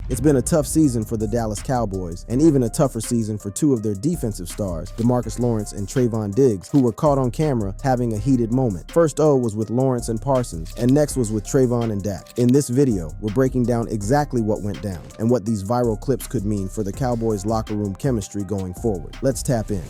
It's been a tough season for the Dallas Cowboys, and even a tougher season for two of their defensive stars, DeMarcus Lawrence and Trevon Diggs, who were caught on camera having a heated moment. First O was with Lawrence and Parsons, and next was with Trevon and Dak. In this video, we're breaking down exactly what went down and what these viral clips could mean for the Cowboys' locker room chemistry going forward. Let's tap in.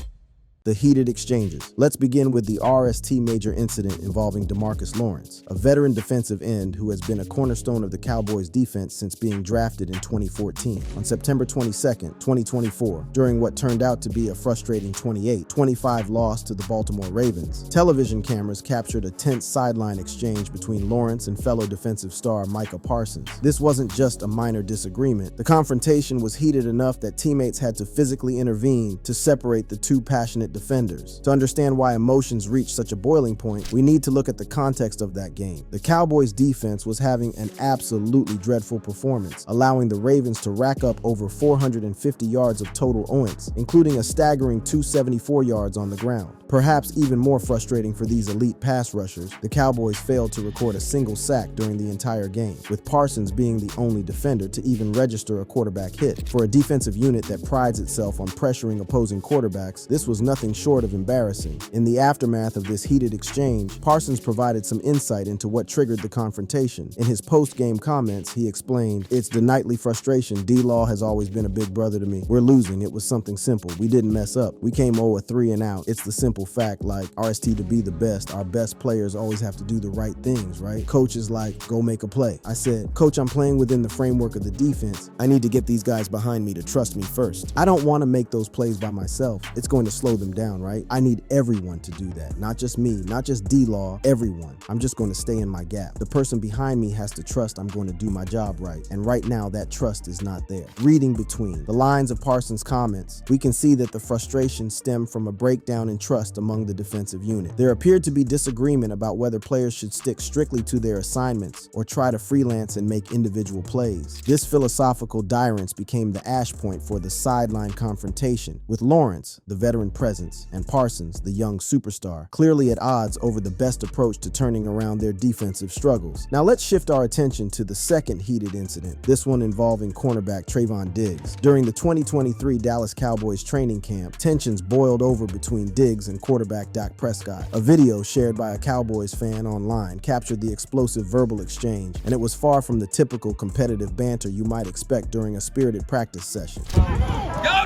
The heated exchanges. Let's begin with the RST major incident involving DeMarcus Lawrence, a veteran defensive end who has been a cornerstone of the Cowboys defense since being drafted in 2014. On September 22, 2024, during what turned out to be a frustrating 28-25 loss to the Baltimore Ravens, television cameras captured a tense sideline exchange between Lawrence and fellow defensive star Micah Parsons. This wasn't just a minor disagreement. The confrontation was heated enough that teammates had to physically intervene to separate the two passionate defenders. To understand why emotions reach such a boiling point, we need to look at the context of that game. The Cowboys defense was having an absolutely dreadful performance, allowing the Ravens to rack up over 450 yards of total offense, including a staggering 274 yards on the ground. Perhaps even more frustrating for these elite pass rushers, the Cowboys failed to record a single sack during the entire game, with Parsons being the only defender to even register a quarterback hit. For a defensive unit that prides itself on pressuring opposing quarterbacks, this was nothing short of embarrassing. In the aftermath of this heated exchange, Parsons provided some insight into what triggered the confrontation. In his post-game comments, he explained, "It's the nightly frustration. D-Law has always been a big brother to me. We're losing. It was something simple. We didn't mess up. We came 0-3 and out. It's the simple fact, like RST to be the best, our best players always have to do the right things, right? Coach is like, go make a play." I said, "Coach, I'm playing within the framework of the defense. I need to get these guys behind me to trust me first. I don't want to make those plays by myself. It's going to slow them down, right? I need everyone to do that. Not just me, not just D-Law, everyone. I'm just going to stay in my gap. The person behind me has to trust I'm going to do my job right. And right now, that trust is not there." Reading between the lines of Parsons' comments, we can see that the frustration stemmed from a breakdown in trust among the defensive unit. There appeared to be disagreement about whether players should stick strictly to their assignments or try to freelance and make individual plays. This philosophical difference became the ash point for the sideline confrontation, with Lawrence, the veteran presence, and Parsons, the young superstar, clearly at odds over the best approach to turning around their defensive struggles. Now let's shift our attention to the second heated incident, this one involving cornerback Trevon Diggs. During the 2023 Dallas Cowboys training camp, tensions boiled over between Diggs and quarterback Prescott. A video shared by a Cowboys fan online captured the explosive verbal exchange, and it was far from the typical competitive banter you might expect during a spirited practice session. Go,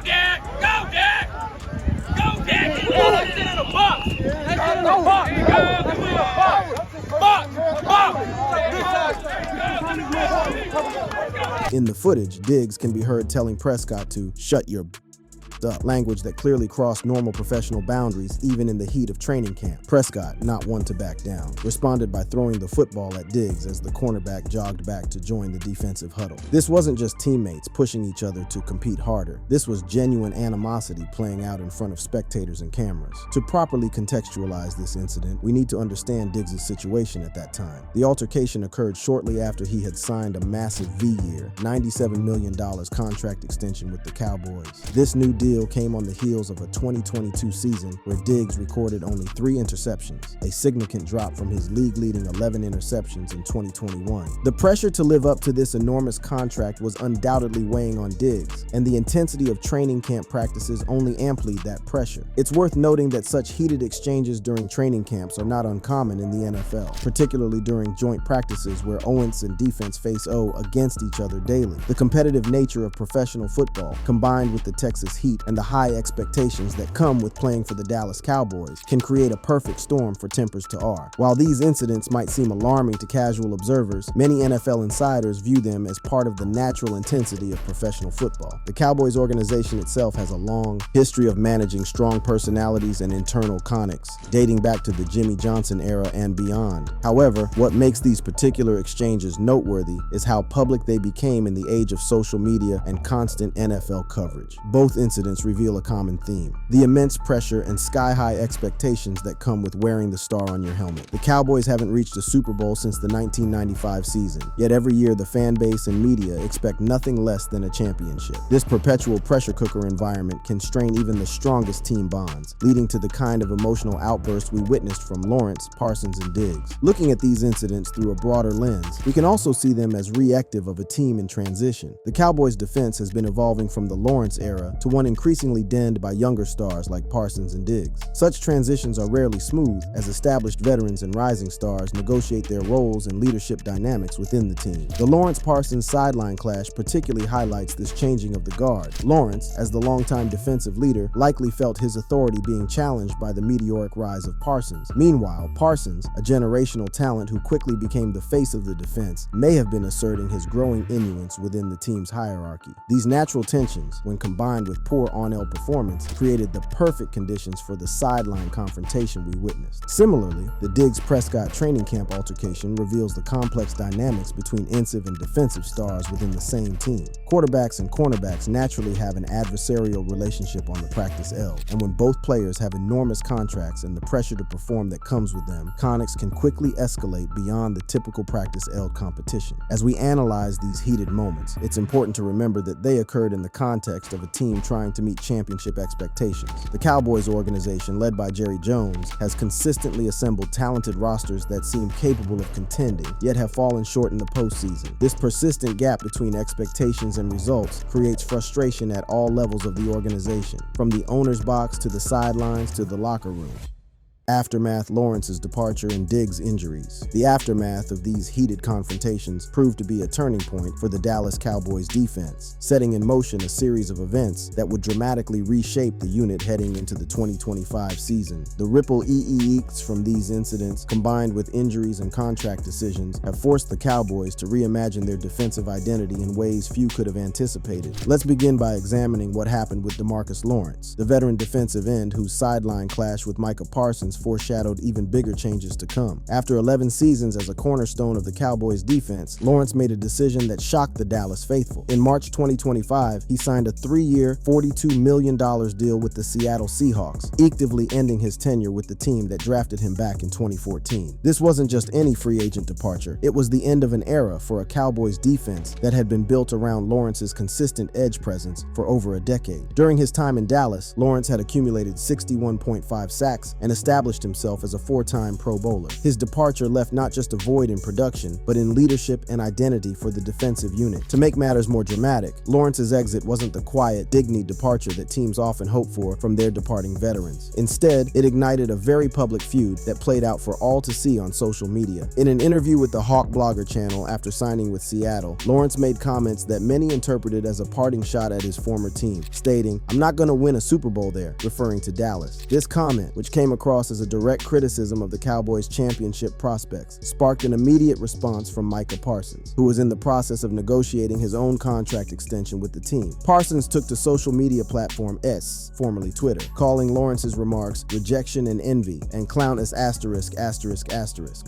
Dak! Go, Dak! Go, Dak! Let's get in the box! Let's get in the box! In the footage, Diggs can be heard telling Prescott to shut your up, language that clearly crossed normal professional boundaries even in the heat of training camp. Prescott, not one to back down, responded by throwing the football at Diggs as the cornerback jogged back to join the defensive huddle. This wasn't just teammates pushing each other to compete harder. This was genuine animosity playing out in front of spectators and cameras. To properly contextualize this incident, we need to understand Diggs' situation at that time. The altercation occurred shortly after he had signed a massive V-year, $97 million contract extension with the Cowboys. This new deal came on the heels of a 2022 season where Diggs recorded only 3 interceptions, a significant drop from his league-leading 11 interceptions in 2021. The pressure to live up to this enormous contract was undoubtedly weighing on Diggs, and the intensity of training camp practices only amplified that pressure. It's worth noting that such heated exchanges during training camps are not uncommon in the NFL, particularly during joint practices where offense and defense face against each other daily. The competitive nature of professional football, combined with the Texas heat and the high expectations that come with playing for the Dallas Cowboys, can create a perfect storm for tempers to R. While these incidents might seem alarming to casual observers, many NFL insiders view them as part of the natural intensity of professional football. The Cowboys organization itself has a long history of managing strong personalities and internal conflicts, dating back to the Jimmy Johnson era and beyond. However, what makes these particular exchanges noteworthy is how public they became in the age of social media and constant NFL coverage. Both incidents incidents reveal a common theme: the immense pressure and sky-high expectations that come with wearing the star on your helmet. The Cowboys haven't reached a Super Bowl since the 1995 season, yet every year the fan base and media expect nothing less than a championship. This perpetual pressure cooker environment can strain even the strongest team bonds, leading to the kind of emotional outburst we witnessed from Lawrence, Parsons, and Diggs. Looking at these incidents through a broader lens, we can also see them as reactive of a team in transition. The Cowboys' defense has been evolving from the Lawrence era to one increasingly denned by younger stars like Parsons and Diggs. Such transitions are rarely smooth, as established veterans and rising stars negotiate their roles and leadership dynamics within the team. The Lawrence-Parsons sideline clash particularly highlights this changing of the guard. Lawrence, as the longtime defensive leader, likely felt his authority being challenged by the meteoric rise of Parsons. Meanwhile, Parsons, a generational talent who quickly became the face of the defense, may have been asserting his growing influence within the team's hierarchy. These natural tensions, when combined with poor on-field performance, created the perfect conditions for the sideline confrontation we witnessed. Similarly, the Diggs-Prescott training camp altercation reveals the complex dynamics between offensive and defensive stars within the same team. Quarterbacks and cornerbacks naturally have an adversarial relationship on the practice L, and when both players have enormous contracts and the pressure to perform that comes with them, conflicts can quickly escalate beyond the typical practice L competition. As we analyze these heated moments, it's important to remember that they occurred in the context of a team trying to meet championship expectations. The Cowboys organization, led by Jerry Jones, has consistently assembled talented rosters that seem capable of contending, yet have fallen short in the postseason. This persistent gap between expectations and results creates frustration at all levels of the organization, from the owner's box to the sidelines to the locker room. Aftermath: Lawrence's departure and Diggs' injuries. The aftermath of these heated confrontations proved to be a turning point for the Dallas Cowboys defense, setting in motion a series of events that would dramatically reshape the unit heading into the 2025 season. The ripple effects from these incidents, combined with injuries and contract decisions, have forced the Cowboys to reimagine their defensive identity in ways few could have anticipated. Let's begin by examining what happened with DeMarcus Lawrence, the veteran defensive end whose sideline clash with Micah Parsons foreshadowed even bigger changes to come. After 11 seasons as a cornerstone of the Cowboys defense, Lawrence made a decision that shocked the Dallas faithful. In March 2025, he signed a 3-year, $42 million deal with the Seattle Seahawks, effectively ending his tenure with the team that drafted him back in 2014. This wasn't just any free agent departure, it was the end of an era for a Cowboys defense that had been built around Lawrence's consistent edge presence for over a decade. During his time in Dallas, Lawrence had accumulated 61.5 sacks and established himself as a 4-time Pro Bowler. His departure left not just a void in production, but in leadership and identity for the defensive unit. To make matters more dramatic, Lawrence's exit wasn't the quiet, dignified departure that teams often hope for from their departing veterans. Instead, it ignited a very public feud that played out for all to see on social media. In an interview with the Hawk Blogger channel after signing with Seattle, Lawrence made comments that many interpreted as a parting shot at his former team, stating, "I'm not going to win a Super Bowl there," referring to Dallas. This comment, which came across as a direct criticism of the Cowboys' championship prospects, sparked an immediate response from Micah Parsons, who was in the process of negotiating his own contract extension with the team. Parsons took to social media platform X, formerly Twitter, calling Lawrence's remarks rejection and envy, and clown as asterisk.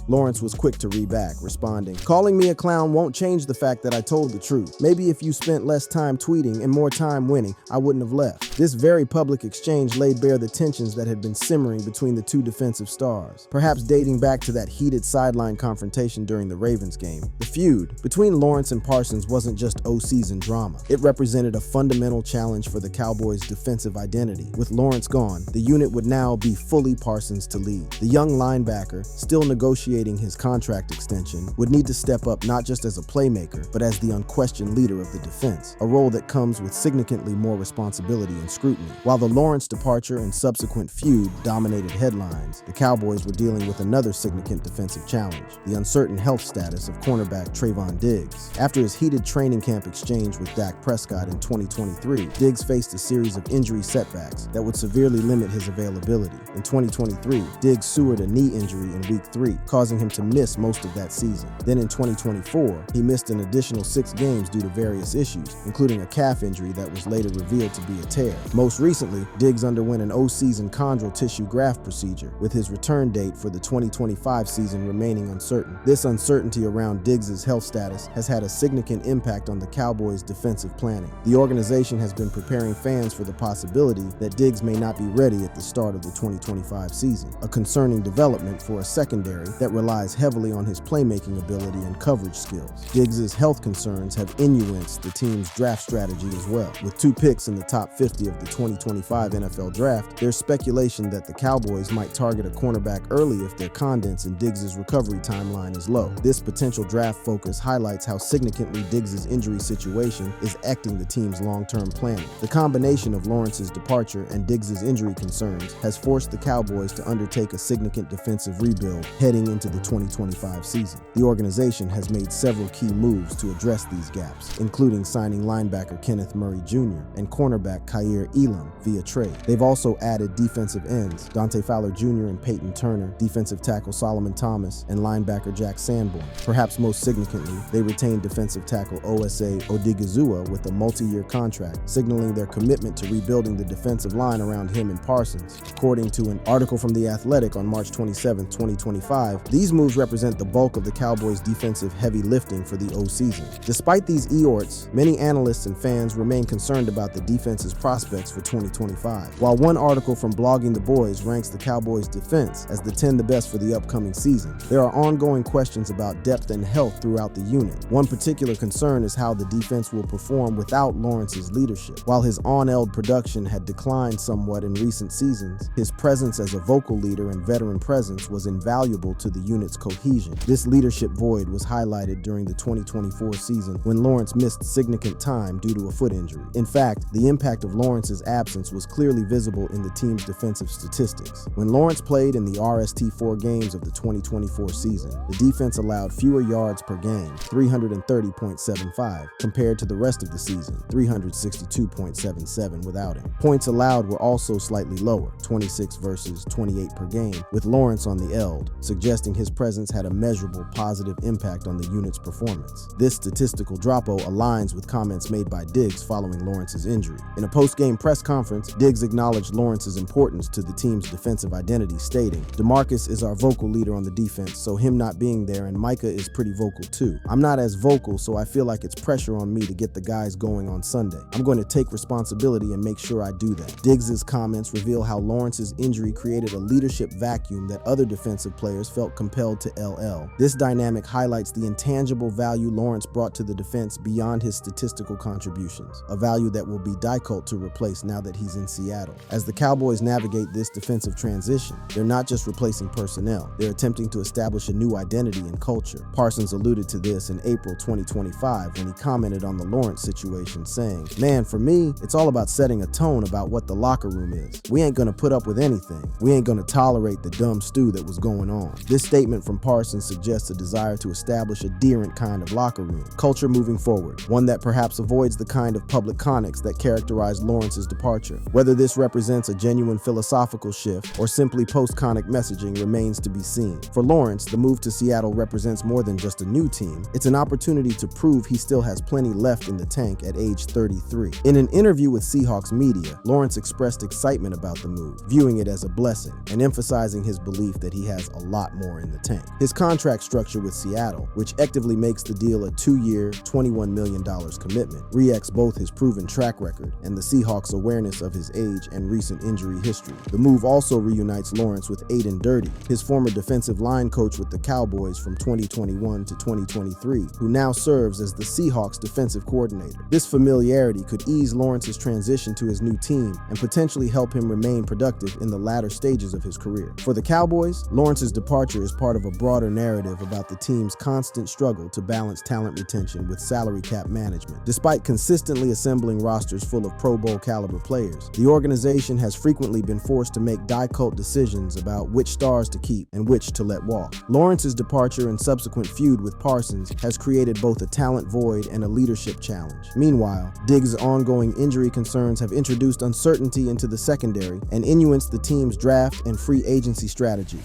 Lawrence was quick to reback, responding, "Calling me a clown won't change the fact that I told the truth. Maybe if you spent less time tweeting and more time winning, I wouldn't have left." This very public exchange laid bare the tensions that had been simmering between the two defensive stars, perhaps dating back to that heated sideline confrontation during the Ravens game. The feud between Lawrence and Parsons wasn't just off-season drama. It represented a fundamental challenge for the Cowboys' defensive identity. With Lawrence gone, the unit would now be fully Parsons to lead. The young linebacker, still negotiating his contract extension, would need to step up not just as a playmaker, but as the unquestioned leader of the defense, a role that comes with significantly more responsibility and scrutiny. While the Lawrence departure and subsequent feud dominated headlines, the Cowboys were dealing with another significant defensive challenge: the uncertain health status of cornerback Trevon Diggs. After his heated training camp exchange with Dak Prescott in 2023, Diggs faced a series of injury setbacks that would severely limit his availability. In 2023, Diggs suffered a knee injury in Week 3, causing him to miss most of that season. Then in 2024, he missed an additional 6 games due to various issues, including a calf injury that was later revealed to be a tear. Most recently, Diggs underwent an off-season chondral tissue graft procedure procedure, with his return date for the 2025 season remaining uncertain. This uncertainty around Diggs' health status has had a significant impact on the Cowboys' defensive planning. The organization has been preparing fans for the possibility that Diggs may not be ready at the start of the 2025 season, a concerning development for a secondary that relies heavily on his playmaking ability and coverage skills. Diggs' health concerns have influenced the team's draft strategy as well. With 2 picks in the top 50 of the 2025 NFL Draft, there's speculation that the Cowboys might target a cornerback early if their confidence in Diggs' recovery timeline is low. This potential draft focus highlights how significantly Diggs' injury situation is affecting the team's long-term planning. The combination of Lawrence's departure and Diggs' injury concerns has forced the Cowboys to undertake a significant defensive rebuild heading into the 2025 season. The organization has made several key moves to address these gaps, including signing linebacker Kenneth Murray Jr. and cornerback Kaiir Elam via trade. They've also added defensive ends Dante Fowler Jr. and Peyton Turner, defensive tackle Solomon Thomas, and linebacker Jack Sanborn. Perhaps most significantly, they retained defensive tackle Osa Odigizua with a multi-year contract, signaling their commitment to rebuilding the defensive line around him and Parsons. According to an article from The Athletic on March 27, 2025, these moves represent the bulk of the Cowboys' defensive heavy lifting for the season. Despite these eorts, many analysts and fans remain concerned about the defense's prospects for 2025. While one article from Blogging the Boys ranks the Cowboys' defense as the 10 the best for the upcoming season, there are ongoing questions about depth and health throughout the unit. One particular concern is how the defense will perform without Lawrence's leadership. While his on-field production had declined somewhat in recent seasons, his presence as a vocal leader and veteran presence was invaluable to the unit's cohesion. This leadership void was highlighted during the 2024 season when Lawrence missed significant time due to a foot injury. In fact, the impact of Lawrence's absence was clearly visible in the team's defensive statistics. When Lawrence played in the RST4 games of the 2024 season, the defense allowed fewer yards per game, 330.75, compared to the rest of the season, 362.77 without him. Points allowed were also slightly lower, 26 versus 28 per game, with Lawrence on the eld, suggesting his presence had a measurable positive impact on the unit's performance. This statistical dropout aligns with comments made by Diggs following Lawrence's injury. In a post-game press conference, Diggs acknowledged Lawrence's importance to the team's defensive identity, stating, "DeMarcus is our vocal leader on the defense, so him not being there, and Micah is pretty vocal too. I'm not as vocal, so I feel like it's pressure on me to get the guys going on Sunday. I'm going to take responsibility and make sure I do that." Diggs' comments reveal how Lawrence's injury created a leadership vacuum that other defensive players felt compelled to LL. This dynamic highlights the intangible value Lawrence brought to the defense beyond his statistical contributions, a value that will be difficult to replace now that he's in Seattle. As the Cowboys navigate this defensive transition, they're not just replacing personnel, they're attempting to establish a new identity and culture. Parsons alluded to this in April 2025 when he commented on the Lawrence situation, saying, "Man, for me, it's all about setting a tone about what the locker room is. We ain't gonna put up with anything. We ain't gonna tolerate the dumb stew that was going on." This statement from Parsons suggests a desire to establish a different kind of locker room culture moving forward, one that perhaps avoids the kind of public conics that characterized Lawrence's departure. Whether this represents a genuine philosophical shift or simply post-conic messaging remains to be seen. For Lawrence, the move to Seattle represents more than just a new team. It's an opportunity to prove he still has plenty left in the tank at age 33. In an interview with Seahawks media, Lawrence expressed excitement about the move, viewing it as a blessing and emphasizing his belief that he has a lot more in the tank. His contract structure with Seattle, which actively makes the deal a 2-year, $21 million commitment, re-ex both his proven track record and the Seahawks' awareness of his age and recent injury history. The move also reunites Lawrence with Aiden Dirty, his former defensive line coach with the Cowboys from 2021 to 2023, who now serves as the Seahawks defensive coordinator. This familiarity could ease Lawrence's transition to his new team and potentially help him remain productive in the latter stages of his career. For the Cowboys, Lawrence's departure is part of a broader narrative about the team's constant struggle to balance talent retention with salary cap management. Despite consistently assembling rosters full of Pro Bowl caliber players, the organization has frequently been forced to make difficult decisions about which stars to keep and which to let walk. Lawrence's departure and subsequent feud with Parsons has created both a talent void and a leadership challenge. Meanwhile, Diggs' ongoing injury concerns have introduced uncertainty into the secondary and influenced the team's draft and free agency strategy.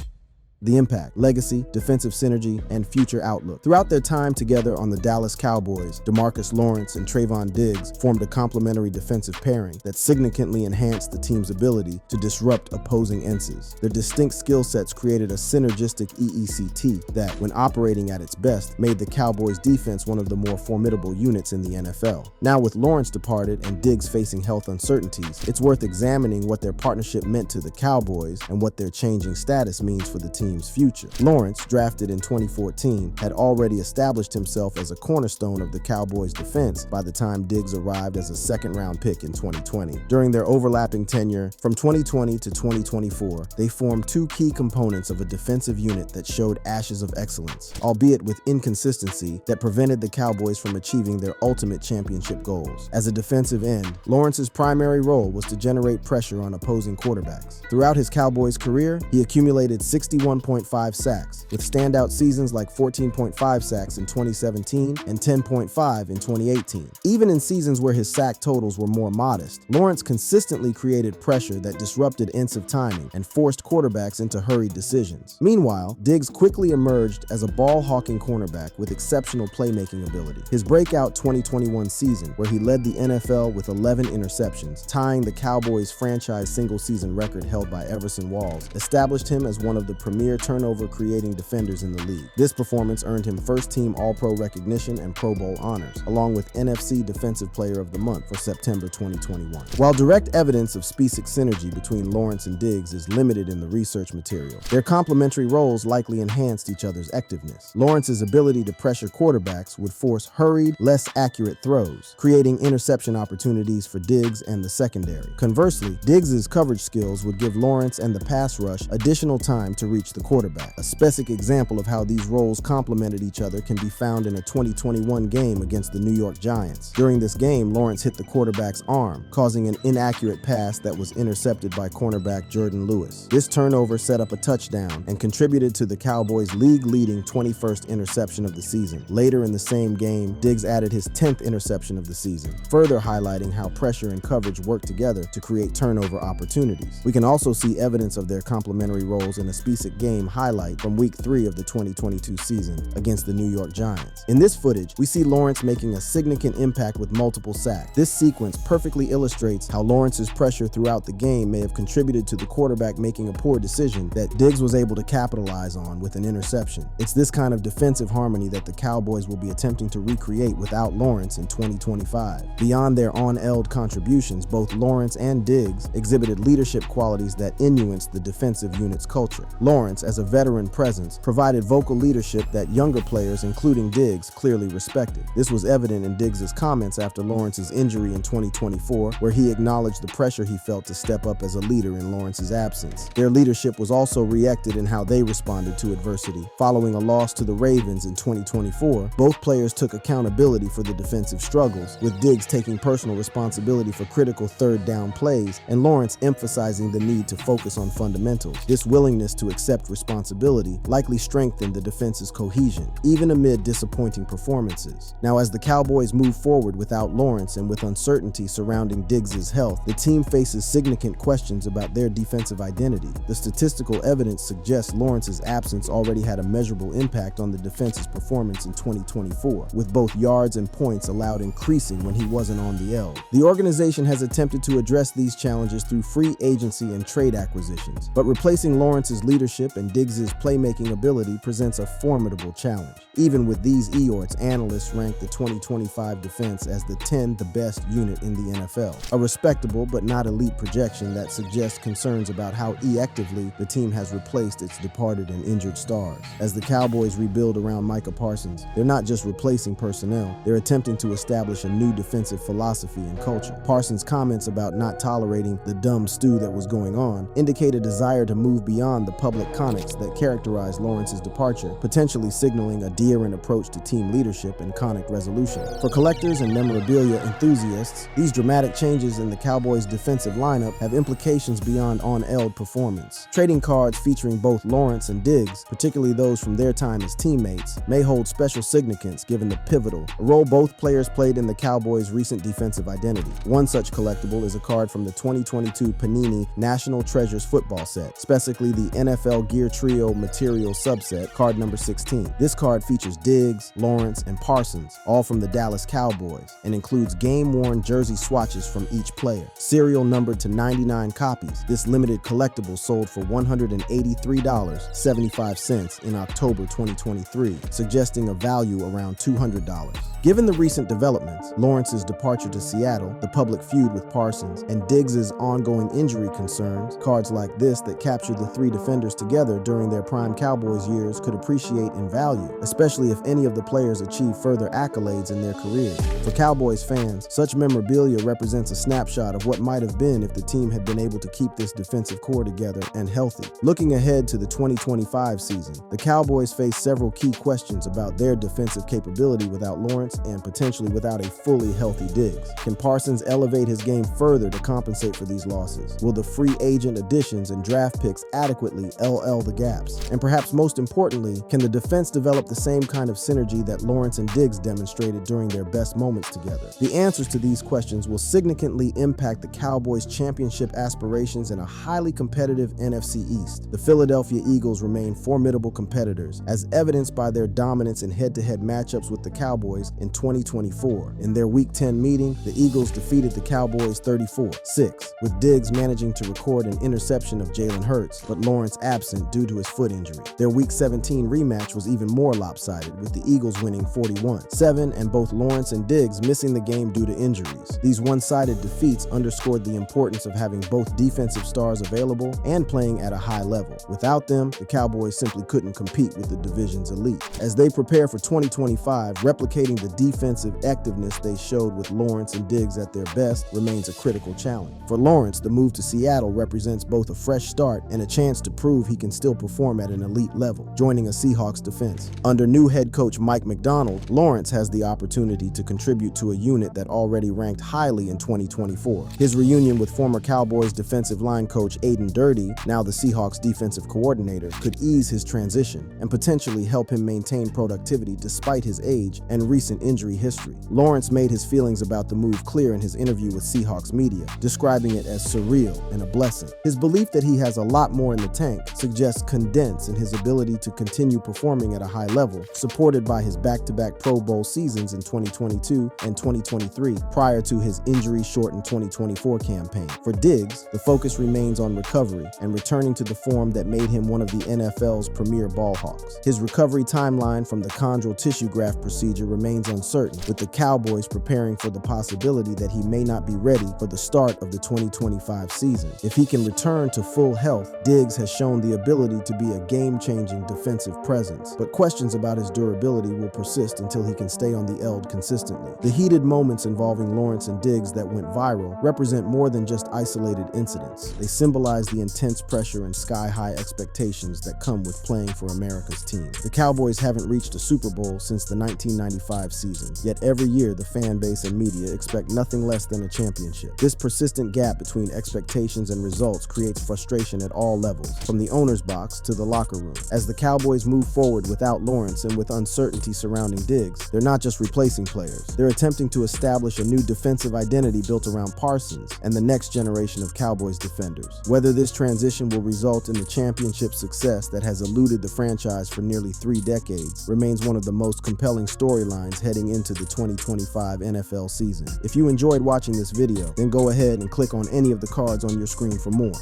The impact, legacy, defensive synergy, and future outlook. Throughout their time together on the Dallas Cowboys, DeMarcus Lawrence and Trevon Diggs formed a complementary defensive pairing that significantly enhanced the team's ability to disrupt opposing enses. Their distinct skill sets created a synergistic EECT that, when operating at its best, made the Cowboys' defense one of the more formidable units in the NFL. Now, with Lawrence departed and Diggs facing health uncertainties, it's worth examining what their partnership meant to the Cowboys and what their changing status means for the team's future. Lawrence, drafted in 2014, had already established himself as a cornerstone of the Cowboys' defense by the time Diggs arrived as a second-round pick in 2020. During their overlapping tenure, from 2020 to 2024, they formed two key components of a defensive unit that showed ashes of excellence, albeit with inconsistency that prevented the Cowboys from achieving their ultimate championship goals. As a defensive end, Lawrence's primary role was to generate pressure on opposing quarterbacks. Throughout his Cowboys career, he accumulated 61.5 sacks, with standout seasons like 14.5 sacks in 2017 and 10.5 in 2018. Even in seasons where his sack totals were more modest, Lawrence consistently created pressure that disrupted offensive timing and forced quarterbacks into hurried decisions. Meanwhile, Diggs quickly emerged as a ball-hawking cornerback with exceptional playmaking ability. His breakout 2021 season, where he led the NFL with 11 interceptions, tying the Cowboys' franchise single-season record held by Everson Walls, established him as one of the premier turnover-creating defenders in the league. This performance earned him first-team All-Pro recognition and Pro Bowl honors, along with NFC Defensive Player of the Month for September 2021. While direct evidence of specific synergy between Lawrence and Diggs is limited in the research material, their complementary roles likely enhanced each other's effectiveness. Lawrence's ability to pressure quarterbacks would force hurried, less accurate throws, creating interception opportunities for Diggs and the secondary. Conversely, Diggs' coverage skills would give Lawrence and the pass rush additional time to reach the quarterback. A specific example of how these roles complemented each other can be found in a 2021 game against the New York Giants. During this game, Lawrence hit the quarterback's arm, causing an inaccurate pass that was intercepted by cornerback Jordan Lewis. This turnover set up a touchdown and contributed to the Cowboys' league-leading 21st interception of the season. Later in the same game, Diggs added his 10th interception of the season, further highlighting how pressure and coverage work together to create turnover opportunities. We can also see evidence of their complementary roles in a specific game highlight from Week 3 of the 2022 season against the New York Giants. In this footage, we see Lawrence making a significant impact with multiple sacks. This sequence perfectly illustrates how Lawrence's pressure throughout the game may have contributed to the quarterback making a poor decision that Diggs was able to capitalize on with an interception. It's this kind of defensive harmony that the Cowboys will be attempting to recreate without Lawrence in 2025. Beyond their on-field contributions, both Lawrence and Diggs exhibited leadership qualities that influenced the defensive unit's culture. Lawrence, as a veteran presence, provided vocal leadership that younger players, including Diggs, clearly respected. This was evident in Diggs' comments after Lawrence's injury in 2024, where he acknowledged the pressure he felt to step up as a leader in Lawrence's absence. Their leadership was also reflected in how they responded to adversity. Following a loss to the Ravens in 2024, both players took accountability for the defensive struggles, with Diggs taking personal responsibility for critical third down plays and Lawrence emphasizing the need to focus on fundamentals. This willingness to accept responsibility likely strengthened the defense's cohesion, even amid disappointing performances. Now, as the Cowboys move forward without Lawrence and with uncertainty surrounding Diggs' health, the team faces significant questions about their defensive identity. The statistical evidence suggests Lawrence's absence already had a measurable impact on the defense's performance in 2024, with both yards and points allowed increasing when he wasn't on the field. The organization has attempted to address these challenges through free agency and trade acquisitions, but replacing Lawrence's leadership and Diggs' playmaking ability presents a formidable challenge. Even with these eorts, analysts rank the 2025 defense as the 10th best unit in the NFL, a respectable but not elite projection that suggests concerns about how effectively the team has replaced its departed and injured stars. As the Cowboys rebuild around Micah Parsons, they're not just replacing personnel, they're attempting to establish a new defensive philosophy and culture. Parsons' comments about not tolerating the dumb stew that was going on indicate a desire to move beyond the public conics that characterized Lawrence's departure, potentially signaling a daring approach to team leadership and conic resolution. For collectors and memorabilia enthusiasts, these dramatic changes in the Cowboys' defensive lineup have implications beyond on-field performance. Trading cards featuring both Lawrence and Diggs, particularly those from their time as teammates, may hold special significance given the pivotal role both players played in the Cowboys' recent defensive identity. One such collectible is a card from the 2022 Panini National Treasures football set, specifically the NFL Gear Trio Material subset, card number 16. This card features Diggs, Lawrence, and Parsons, all from the Dallas Cowboys, and includes game-worn jersey swatches from each player. Serial numbered to 99 copies, this limited collectible sold for $183.75 in October 2023, suggesting a value around $200. Given the recent developments, Lawrence's departure to Seattle, the public feud with Parsons, and Diggs' ongoing injury concerns, cards like this that capture the three defenders together during their prime Cowboys years could appreciate in value, especially if any of the players achieve further accolades in their careers. For Cowboys fans, such memorabilia represents a snapshot of what might have been if the team had been able to keep this defensive core together and healthy. Looking ahead to the 2025 season, the Cowboys face several key questions about their defensive capability without Lawrence and potentially without a fully healthy Diggs. Can Parsons elevate his game further to compensate for these losses? Will the free agent additions and draft picks adequately LL the gaps? And perhaps most importantly, can the defense develop the same kind of synergy that Lawrence and Diggs demonstrated during their best moments together? The answers to these questions will significantly impact the Cowboys' championship aspirations in a highly competitive NFC East. The Philadelphia Eagles remain formidable competitors, as evidenced by their dominance in head-to-head matchups with the Cowboys in 2024. In their Week 10 meeting, the Eagles defeated the Cowboys 34-6, with Diggs managing to record an interception of Jalen Hurts, but Lawrence absent due to his foot injury. Their Week 17 rematch was even more lopsided, with the Eagles winning 41-7 and both Lawrence and Diggs missing the game due to injuries. These one-sided defeats underscored the importance of having both defensive stars available and playing at a high level. Without them, the Cowboys simply couldn't compete with the division's elite. As they prepare for 2025, replicating the defensive activeness they showed with Lawrence and Diggs at their best remains a critical challenge. For Lawrence, the move to Seattle represents both a fresh start and a chance to prove he can still perform at an elite level, joining a Seahawks defense. Under new head coach Mike Macdonald, Lawrence has the opportunity to contribute to a unit that already ranked highly in 2024. His reunion with former Cowboys defensive line coach Aiden Dirty, now the Seahawks defensive coordinator, could ease his transition and potentially help him maintain productivity despite his age and recent injury history. Lawrence made his feelings about the move clear in his interview with Seahawks media, describing it as surreal and a blessing. His belief that he has a lot more in the tank suggests confidence in his ability to continue performing at a high level, supported by his back-to-back Pro Bowl seasons in 2022 and 2023 prior to his injury-shortened 2024 campaign. For Diggs, the focus remains on recovery and returning to the form that made him one of the NFL's premier ball hawks. His recovery timeline from the chondral tissue graft procedure remains uncertain, with the Cowboys preparing for the possibility that he may not be ready for the start of the 2025 season. If he can return to full health, Diggs has shown the ability to be a game-changing defensive presence, but questions about his durability will persist until he can stay on the eld consistently. The heated moments involving Lawrence and Diggs that went viral represent more than just isolated incidents. They symbolize the intense pressure and sky-high expectations that come with playing for America's team. The Cowboys haven't reached a Super Bowl since the 1995 season, yet every year the fan base and media expect nothing less than a championship. This persistent gap between expectations and results creates frustration at all levels, from the owner's box to the locker room. As the Cowboys move forward without Lawrence and with uncertainty surrounding Diggs, they're not just replacing players. They're attempting to establish a new defensive identity built around Parsons and the next generation of Cowboys defenders. Whether this transition will result in the championship success that has eluded the franchise for nearly 3 decades remains one of the most compelling storylines heading into the 2025 NFL season. If you enjoyed watching this video, then go ahead and click on any of the cards on your screen for more.